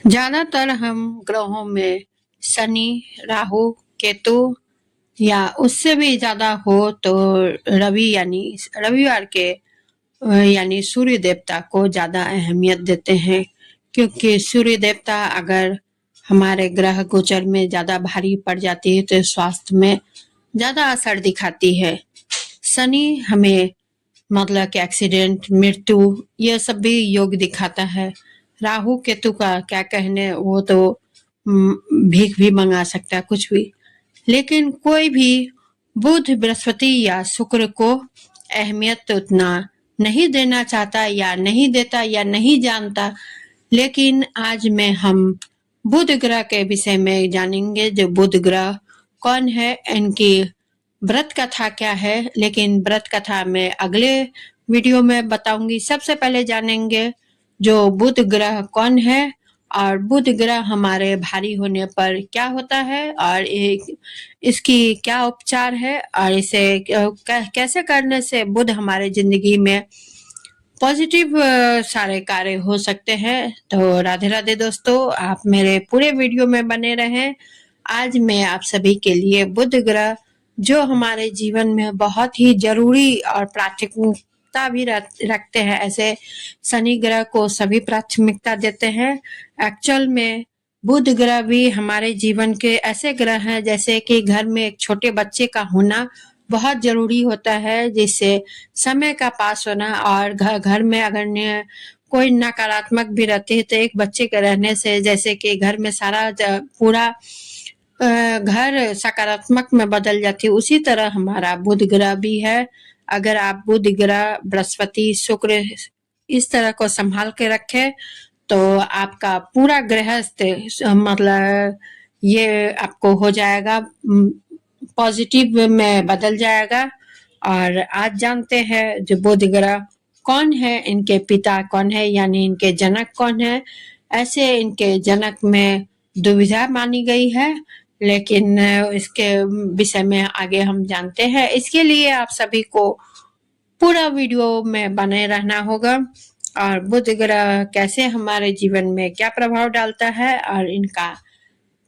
ज्यादातर हम ग्रहों में शनि, राहु, केतु या उससे भी ज्यादा हो तो रवि यानी रविवार के यानी सूर्य देवता को ज्यादा अहमियत देते हैं, क्योंकि सूर्य देवता अगर हमारे ग्रह गोचर में ज्यादा भारी पड़ जाती है तो स्वास्थ्य में ज्यादा असर दिखाती है। शनि हमें मतलब कि एक्सीडेंट, मृत्यु, ये सब भी योग दिखाता है। राहु केतु का क्या कहने, वो तो भीख भी मंगा सकता है, कुछ भी। लेकिन कोई भी बुध, बृहस्पति या शुक्र को अहमियत तो उतना नहीं देना चाहता या नहीं देता या नहीं जानता। लेकिन आज में हम बुध ग्रह के विषय में जानेंगे। जो बुध ग्रह कौन है, इनकी व्रत कथा क्या है, लेकिन व्रत कथा में अगले वीडियो में बताऊंगी। सबसे पहले जानेंगे जो बुध ग्रह कौन है और बुध ग्रह हमारे भारी होने पर क्या होता है और इसकी क्या उपचार है और इसे कैसे करने से बुध हमारे जिंदगी में पॉजिटिव सारे कार्य हो सकते हैं। तो राधे राधे दोस्तों, आप मेरे पूरे वीडियो में बने रहें। आज मैं आप सभी के लिए बुध ग्रह जो हमारे जीवन में बहुत ही जरूरी और प्राथमिकता भी रखते हैं, ऐसे शनि ग्रह को सभी प्राथमिकता देते हैं। एक्चुअल में बुध ग्रह भी हमारे जीवन के ऐसे ग्रह हैं जैसे कि घर में एक छोटे बच्चे का होना बहुत जरूरी होता है, जिससे समय का पास होना। और घर में अगर कोई नकारात्मक भी रहती है तो एक बच्चे के रहने से जैसे कि घर में सारा पूरा घर सकारात्मक में बदल जाती है, उसी तरह हमारा बुध ग्रह भी है। अगर आप बुध ग्रह, बृहस्पति, शुक्र इस तरह को संभाल के रखे तो आपका पूरा गृहस्थ मतलब ये आपको हो जाएगा, पॉजिटिव में बदल जाएगा। और आज जानते हैं जो बुध ग्रह कौन है, इनके पिता कौन है यानी इनके जनक कौन है। ऐसे इनके जनक में दुविधा मानी गई है, लेकिन इसके विषय में आगे हम जानते हैं। इसके लिए आप सभी को पूरा वीडियो में बने रहना होगा। और बुध ग्रह कैसे हमारे जीवन में क्या प्रभाव डालता है और इनका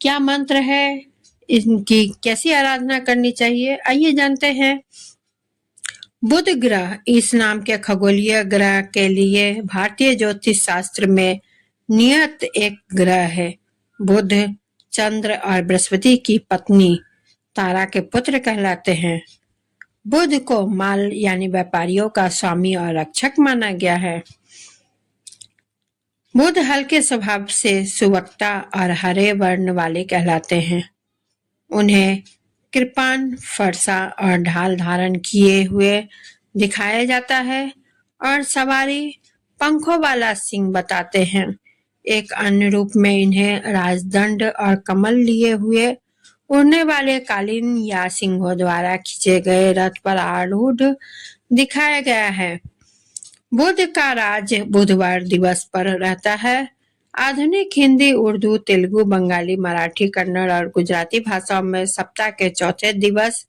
क्या मंत्र है, इनकी कैसी आराधना करनी चाहिए, आइए जानते हैं। बुध ग्रह इस नाम के खगोलीय ग्रह के लिए भारतीय ज्योतिष शास्त्र में नियत एक ग्रह है। बुध चंद्र और बृहस्पति की पत्नी तारा के पुत्र कहलाते हैं। बुध को माल यानी व्यापारियों का स्वामी और रक्षक माना गया है। बुध हल्के स्वभाव से सुवक्ता और हरे वर्ण वाले कहलाते हैं। उन्हें कृपाण, फरसा और ढाल धारण किए हुए दिखाया जाता है और सवारी पंखों वाला सिंह बताते हैं। एक अन्य रूप में इन्हें राजदंड और कमल लिए हुए उड़ने वाले कालीन या सिंहों द्वारा खींचे गए रथ पर आरूढ़ दिखाया गया है। बुध का राज बुधवार दिवस पर रहता है। आधुनिक हिंदी, उर्दू, तेलुगु, बंगाली, मराठी, कन्नड़ और गुजराती भाषाओं में सप्ताह के चौथे दिवस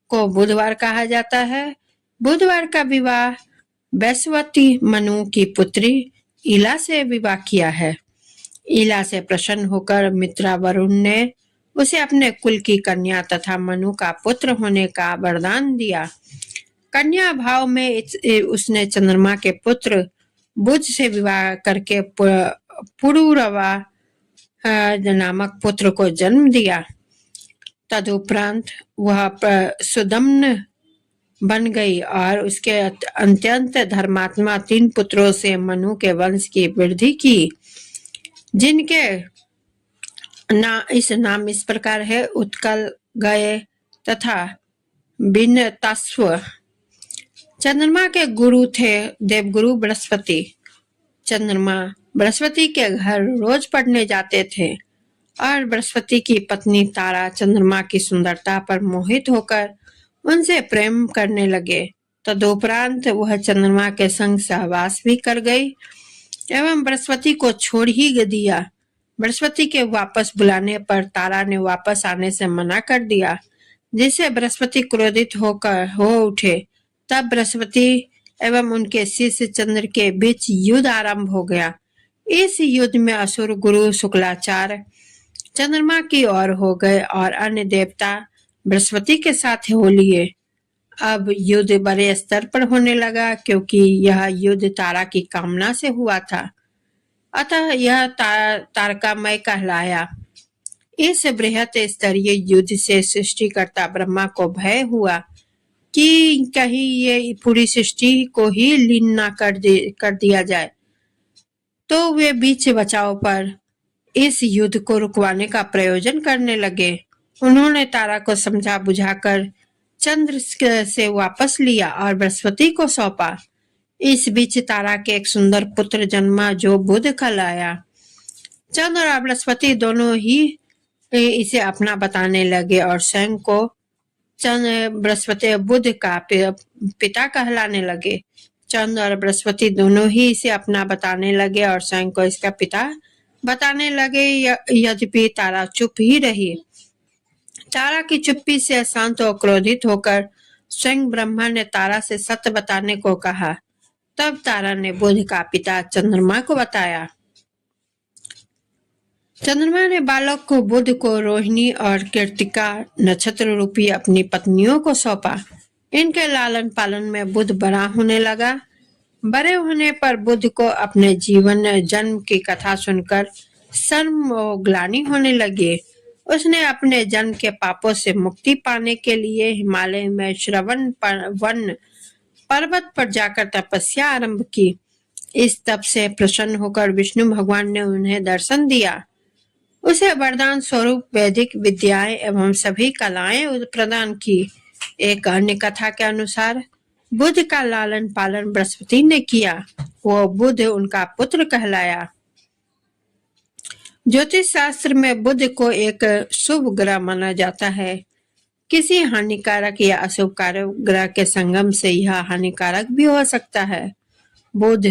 को बुधवार कहा जाता है। बुधवार का विवाह वैश्वती मनु की पुत्री इला से विवाह किया है। इला से प्रसन्न होकर मित्रा वरुण ने उसे अपने कुल की कन्या तथा मनु का पुत्र होने का वरदान दिया। कन्या भाव में उसने चंद्रमा के पुत्र बुध से विवाह करके पुरुरवा नामक पुत्र को जन्म दिया। तदुपरांत वह सुदम्न बन गई और उसके अत्यंत धर्मात्मा 3 पुत्रों से मनु के वंश की वृद्धि की, जिनके नाम इस प्रकार है: उत्कल, गए तथा विनतस्व। चंद्रमा के गुरु थे देवगुरु बृहस्पति। चंद्रमा बृहस्पति के घर रोज पढ़ने जाते थे और बृहस्पति की पत्नी तारा चंद्रमा की सुंदरता पर मोहित होकर उनसे प्रेम करने लगे। तदुपरांत वह चंद्रमा के संग सहवास भी कर गई एवं बृहस्पति को छोड़ ही दिया। बृहस्पति के वापस बुलाने पर तारा ने वापस आने से मना कर दिया, जिससे बृहस्पति क्रोधित हो उठे। तब बृहस्पति एवं उनके शिष्य चंद्र के बीच युद्ध आरंभ हो गया। इस युद्ध में असुर गुरु शुक्लाचार्य चंद्रमा की ओर हो गए और अन्य देवता बृहस्पति के साथ हो लिए। अब युद्ध बड़े स्तर पर होने लगा क्योंकि यह युद्ध तारा की कामना से हुआ था, अतः यह तारकामय कहलाया। इस बृहत स्तरीय युद्ध से सृष्टिकर्ता ब्रह्मा को भय हुआ कि कहीं ये पूरी सृष्टि को ही लीन न कर दिया जाए, तो वे बीच बचाव पर इस युद्ध को रुकवाने का प्रयोजन करने लगे। उन्होंने तारा को समझा बुझाकर चंद्र से वापस लिया और बृहस्पति को सौंपा। इस बीच तारा के एक सुंदर पुत्र जन्मा जो बुध कहलाया। चंद्र और बृहस्पति दोनों ही इसे अपना बताने लगे और स्वयं को चंद्र बृहस्पति बुध का पिता कहलाने लगे। चंद्र और बृहस्पति दोनों ही इसे अपना बताने लगे और स्वयं को इसका पिता बताने लगे। यद्यपि तारा चुप ही रही। तारा की चुप्पी से शांत और क्रोधित होकर स्वयं ब्रह्मा ने तारा से सत्य बताने को कहा। तब तारा ने बुध का पिता चंद्रमा को बताया। चंद्रमा ने बालक को बुध को रोहिणी और कृत्तिका नक्षत्र रूपी अपनी पत्नियों को सौंपा। इनके लालन पालन में बुध बड़ा होने लगा। बड़े होने पर बुध को अपने जीवन जन्म की कथा सुनकर शर्म और ग्लानि होने लगी। उसने अपने जन्म के पापों से मुक्ति पाने के लिए हिमालय में श्रवण वन पर्वत पर जाकर तपस्या आरंभ की। इस तप से प्रसन्न होकर विष्णु भगवान ने उन्हें दर्शन दिया। उसे वरदान स्वरूप वैदिक विद्याएं एवं सभी कलाएं प्रदान की। एक अन्य कथा के अनुसार बुध का लालन पालन बृहस्पति ने किया। वो बुध उनका पुत्र कहलाया। ज्योतिष शास्त्र में बुध को एक शुभ ग्रह माना जाता है। किसी हानिकारक या अशुभकारक ग्रह के संगम से यह हानिकारक भी हो सकता है। बुध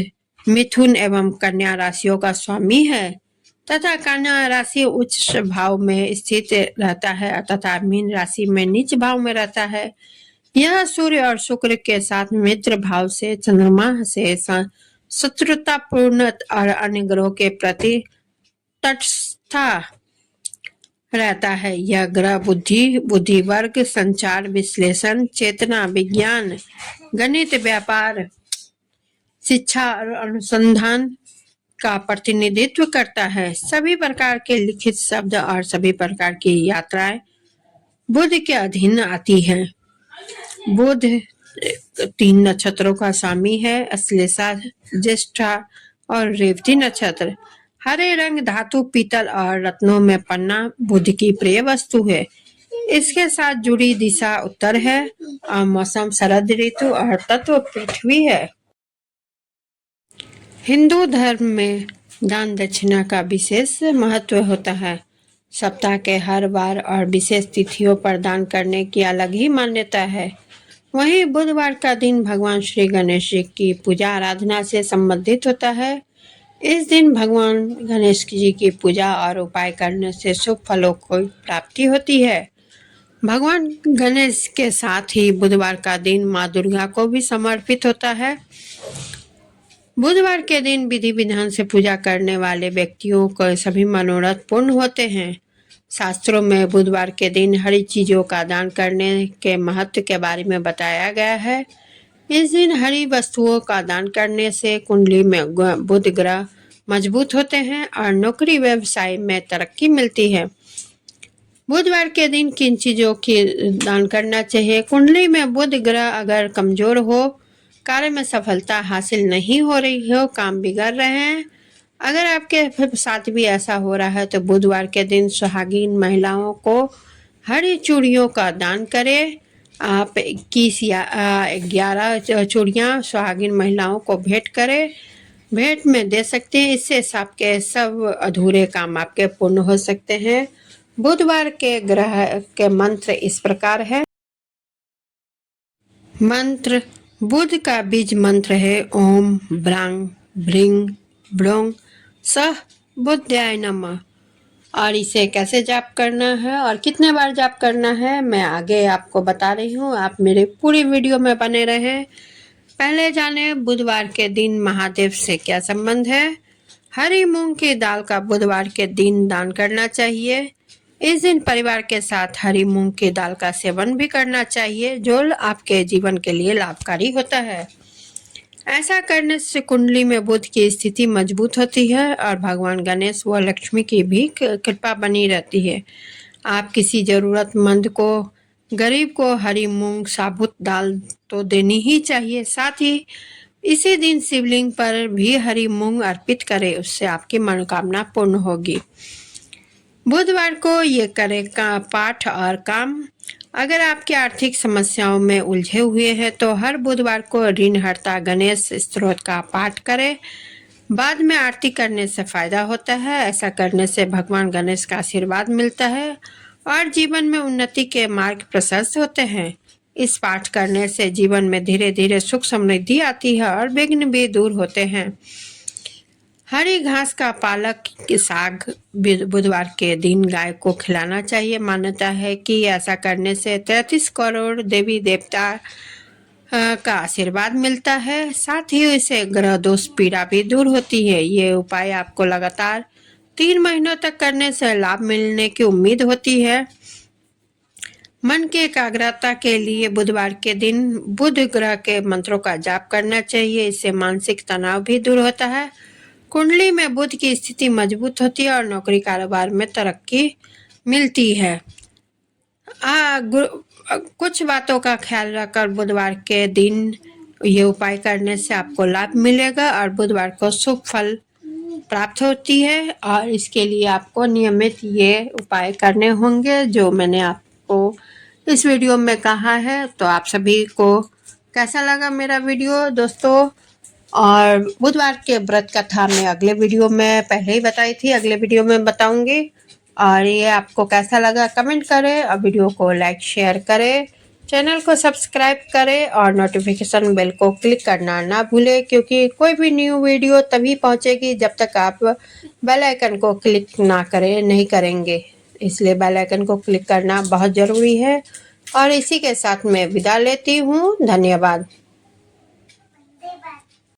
मिथुन एवं कन्या राशियों का स्वामी है तथा कन्या राशि उच्च भाव में स्थित रहता है तथा मीन राशि में नीच भाव में रहता है। यह सूर्य और शुक्र के साथ मित्र भाव से चंद्रमा से शत्रुतापूर्ण और अन्य ग्रहों के प्रति तटस्थ रहता है। यह ग्रह बुद्धि, बुद्धिवर्ग, संचार, विश्लेषण, चेतना, विज्ञान, गणित, व्यापार, शिक्षा और अनुसंधान का प्रतिनिधित्व करता है। सभी प्रकार के लिखित शब्द और सभी प्रकार की यात्राएं बुध के अधीन आती हैं। बुध 3 नक्षत्रों का स्वामी है, अश्लेषा, ज्येष्ठा और रेवती नक्षत्र। हरे रंग, धातु, पीतल और रत्नों में पन्ना बुध की प्रिय वस्तु है। इसके साथ जुड़ी दिशा उत्तर है और मौसम शरद ऋतु और तत्व पृथ्वी है। हिंदू धर्म में दान दक्षिणा का विशेष महत्व होता है। सप्ताह के हर वार और विशेष तिथियों पर दान करने की अलग ही मान्यता है। वहीं बुधवार का दिन भगवान श्री गणेश जी की पूजा आराधना से संबंधित होता है। इस दिन भगवान गणेश जी की पूजा और उपाय करने से शुभ फलों को प्राप्ति होती है। भगवान गणेश के साथ ही बुधवार का दिन माँ दुर्गा को भी समर्पित होता है। बुधवार के दिन विधि विधान से पूजा करने वाले व्यक्तियों को सभी मनोरथ पूर्ण होते हैं। शास्त्रों में बुधवार के दिन हरी चीजों का दान करने के महत्व के बारे में बताया गया है। इस दिन हरी वस्तुओं का दान करने से कुंडली में बुध ग्रह मजबूत होते हैं और नौकरी व्यवसाय में तरक्की मिलती है। बुधवार के दिन किन चीजों की दान करना चाहिए? कुंडली में बुध ग्रह अगर कमजोर हो, कार्य में सफलता हासिल नहीं हो रही हो, काम बिगड़ रहे हैं, अगर आपके साथ भी ऐसा हो रहा है तो बुधवार के दिन सुहागिन महिलाओं को हरी चूड़ियों का दान करें। आप 21 या 11 चूड़ियाँ सुहागिन महिलाओं को भेंट करें, भेंट में दे सकते हैं। इससे आपके सब अधूरे काम आपके पूर्ण हो सकते हैं। बुधवार के ग्रह के मंत्र इस प्रकार है। मंत्र बुध का बीज मंत्र है ओम ब्रांग ब्रिंग ब्रोंग सह बुद्धाय नमः। और इसे कैसे जाप करना है और कितने बार जाप करना है मैं आगे आपको बता रही हूँ। आप मेरे पूरी वीडियो में बने रहें। पहले जाने बुधवार के दिन महादेव से क्या संबंध है। हरी मूंग की दाल का बुधवार के दिन दान करना चाहिए। इस दिन परिवार के साथ हरी मूंग की दाल का सेवन भी करना चाहिए, जो आपके जीवन के लिए लाभकारी होता है। ऐसा करने से कुंडली में बुध की स्थिति मजबूत होती है और भगवान गणेश व लक्ष्मी की भी कृपा बनी रहती है। आप किसी जरूरतमंद को, गरीब को हरी मूंग साबुत दाल तो देनी ही चाहिए। साथ ही इसी दिन शिवलिंग पर भी हरी मूंग अर्पित करें, उससे आपकी मनोकामना पूर्ण होगी। बुधवार को ये करें का पाठ और काम। अगर आपकी आर्थिक समस्याओं में उलझे हुए हैं तो हर बुधवार को ऋणहर्ता गणेश स्तोत्र का पाठ करें। बाद में आरती करने से फायदा होता है। ऐसा करने से भगवान गणेश का आशीर्वाद मिलता है और जीवन में उन्नति के मार्ग प्रशस्त होते हैं। इस पाठ करने से जीवन में धीरे धीरे सुख समृद्धि आती है और विघ्न भी दूर होते हैं। हरी घास का पालक के साग बुधवार के दिन गाय को खिलाना चाहिए। मान्यता है कि ऐसा करने से 33 करोड़ देवी देवता का आशीर्वाद मिलता है। साथ ही इससे ग्रह दोष पीड़ा भी दूर होती है। ये उपाय आपको लगातार 3 महीनों तक करने से लाभ मिलने की उम्मीद होती है। मन की एकाग्रता के लिए बुधवार के दिन बुध ग्रह के मंत्रों का जाप करना चाहिए। इससे मानसिक तनाव भी दूर होता है। कुंडली में बुध की स्थिति मजबूत होती है और नौकरी कारोबार में तरक्की मिलती है। कुछ बातों का ख्याल रखकर बुधवार के दिन ये उपाय करने से आपको लाभ मिलेगा और बुधवार को शुभ फल प्राप्त होती है। और इसके लिए आपको नियमित ये उपाय करने होंगे जो मैंने आपको इस वीडियो में कहा है। तो आप सभी को कैसा लगा मेरा वीडियो दोस्तों? और बुधवार के व्रत कथा मैं अगले वीडियो में पहले ही बताई थी, अगले वीडियो में बताऊंगी। और ये आपको कैसा लगा कमेंट करें और वीडियो को लाइक शेयर करें, चैनल को सब्सक्राइब करें और नोटिफिकेशन बेल को क्लिक करना ना भूलें, क्योंकि कोई भी न्यू वीडियो तभी पहुंचेगी जब तक आप बेल आइकन को क्लिक नहीं करेंगे। इसलिए बेल आइकन को क्लिक करना बहुत ज़रूरी है। और इसी के साथ मैं विदा लेती हूँ। धन्यवाद।